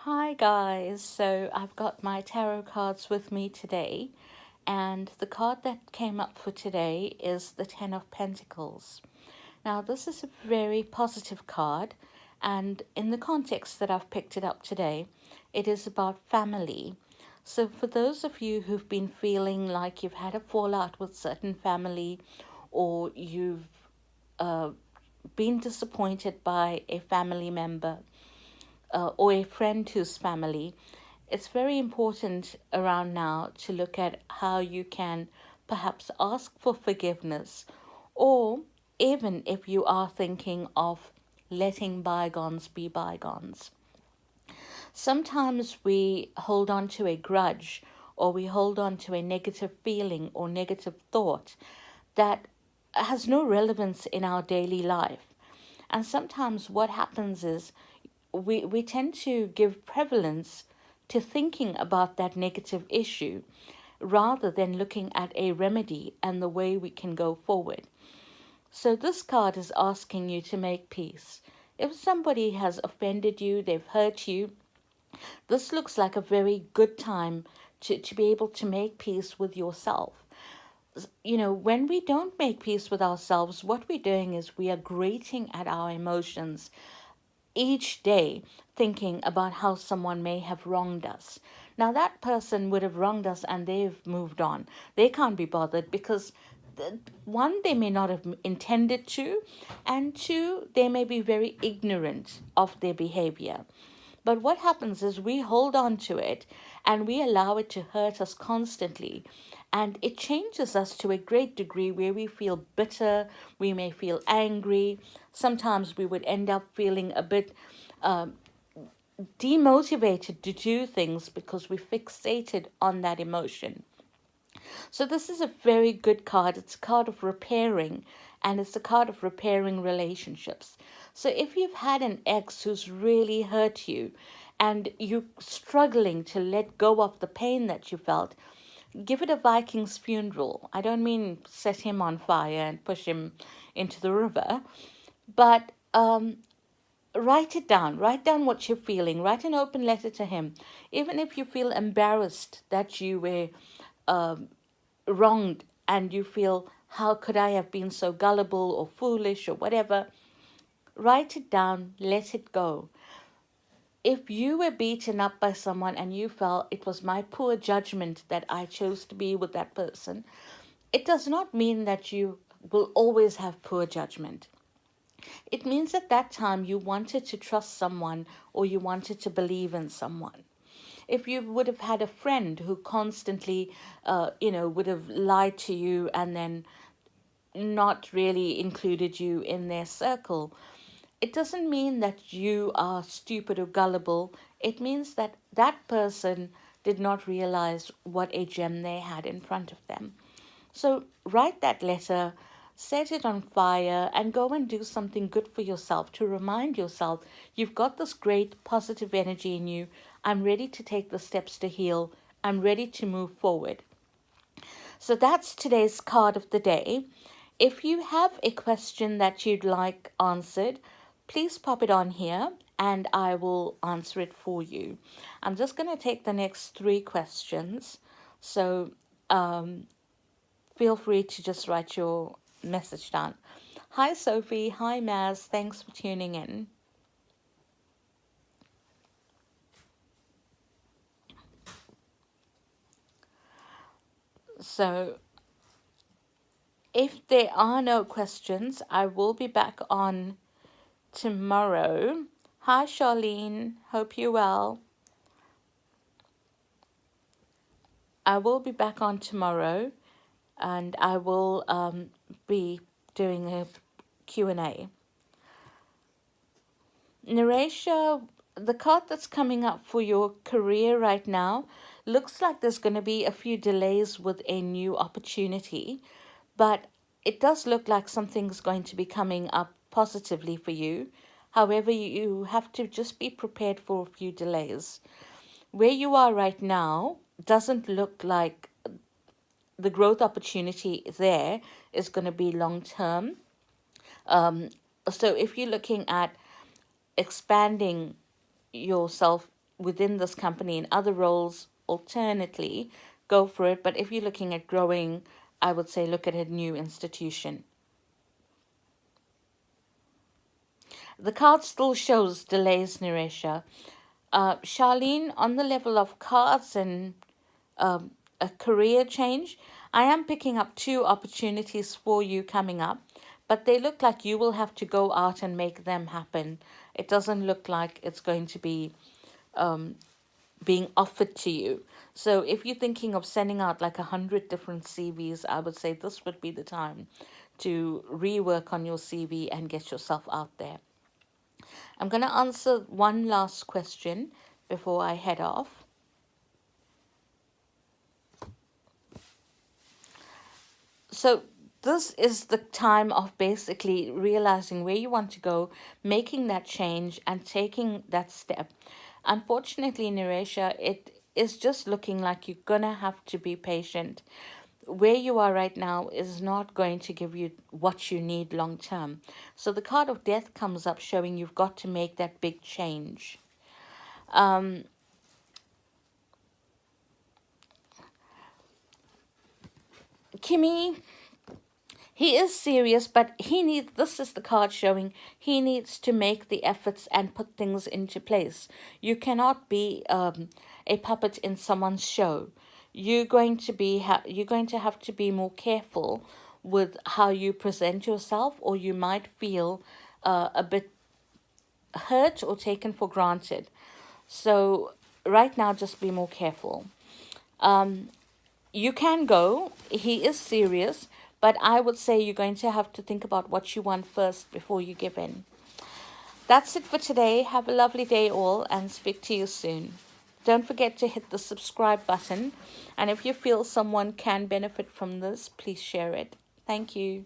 Hi guys, so I've got my tarot cards with me today, and the card that came up for today is the Ten of Pentacles. Now, this is a very positive card, and in the context that I've picked it up today, it is about family. So, for those of you who've been feeling like you've had a fallout with certain family, or you've uh, been disappointed by a family member, or a friend whose family, it's very important around now to look at how you can perhaps ask for forgiveness, or even if you are thinking of letting bygones be bygones. Sometimes we hold on to a grudge, or we hold on to a negative feeling or negative thought that has no relevance in our daily life. And sometimes what happens is we tend to give prevalence to thinking about that negative issue rather than looking at a remedy and the way we can go forward. So, this card is asking you to make peace. If somebody has offended you, they've hurt you, this looks like a very good time to be able to make peace with yourself. When we don't make peace with ourselves, what we're doing is we are grating at our emotions each day, thinking about how someone may have wronged us. Now, that person would have wronged us and they've moved on. They can't be bothered because, one, they may not have intended to, and two, they may be very ignorant of their behavior. But what happens is we hold on to it and we allow it to hurt us constantly. And it changes us to a great degree where we feel bitter, we may feel angry. Sometimes we would end up feeling a bit demotivated to do things because we fixated on that emotion. So, this is a very good card. It's a card of repairing, and it's a card of repairing relationships. So, if you've had an ex who's really hurt you and you're struggling to let go of the pain that you felt, give it a Viking's funeral. I don't mean set him on fire and push him into the river, but write it down. Write down what you're feeling. Write an open letter to him. Even if you feel embarrassed that you were wronged and you feel, how could I have been so gullible or foolish or whatever, write it down, let it go. If you were beaten up by someone and you felt it was my poor judgment that I chose to be with that person, it does not mean that you will always have poor judgment. It means at that time you wanted to trust someone or you wanted to believe in someone. If you would have had a friend who constantly, would have lied to you and then not really included you in their circle, it doesn't mean that you are stupid or gullible. It means that that person did not realize what a gem they had in front of them. So write that letter, set it on fire, and go and do something good for yourself to remind yourself you've got this great positive energy in you. I'm ready to take the steps to heal. I'm ready to move forward. So that's today's card of the day. If you have a question that you'd like answered, please pop it on here and I will answer it for you. I'm just going to take the next three questions. So feel free to just write your message down. Hi, Sophie. Hi, Maz. Thanks for tuning in. So, if there are no questions, I will be back on tomorrow. Hi, Charlene. Hope you're well. I will be back on tomorrow and I will be doing a Q&A. Naresha, the card that's coming up for your career right now looks like there's going to be a few delays with a new opportunity, but it does look like something's going to be coming up positively for you. However, you have to just be prepared for a few delays. Where you are right now doesn't look like the growth opportunity there is going to be long term. So if you're looking at expanding yourself within this company in other roles alternately, go for it. But if you're looking at growing, I would say look at a new institution. The card still shows delays, Naresha. Charlene, on the level of cards and a career change, I am picking up two opportunities for you coming up, but they look like you will have to go out and make them happen. It doesn't look like it's going to be being offered to you. So if you're thinking of sending out like 100 different CVs, I would say this would be the time to rework on your CV and get yourself out there. I'm going to answer one last question before I head off. So this is the time of basically realizing where you want to go, making that change and taking that step. Unfortunately, Naresha, it is just looking like you're going to have to be patient. Where you are right now is not going to give you what you need long term. So the card of death comes up showing you've got to make that big change. Kimmy, he is serious, but this is the card showing he needs to make the efforts and put things into place. You cannot be a puppet in someone's show. You're going to have to be more careful with how you present yourself, or you might feel a bit hurt or taken for granted. So right now, just be more careful. You can go. He is serious, but I would say you're going to have to think about what you want first before you give in. That's it for today. Have a lovely day all, and speak to you soon. Don't forget to hit the subscribe button, and if you feel someone can benefit from this, please share it. Thank you.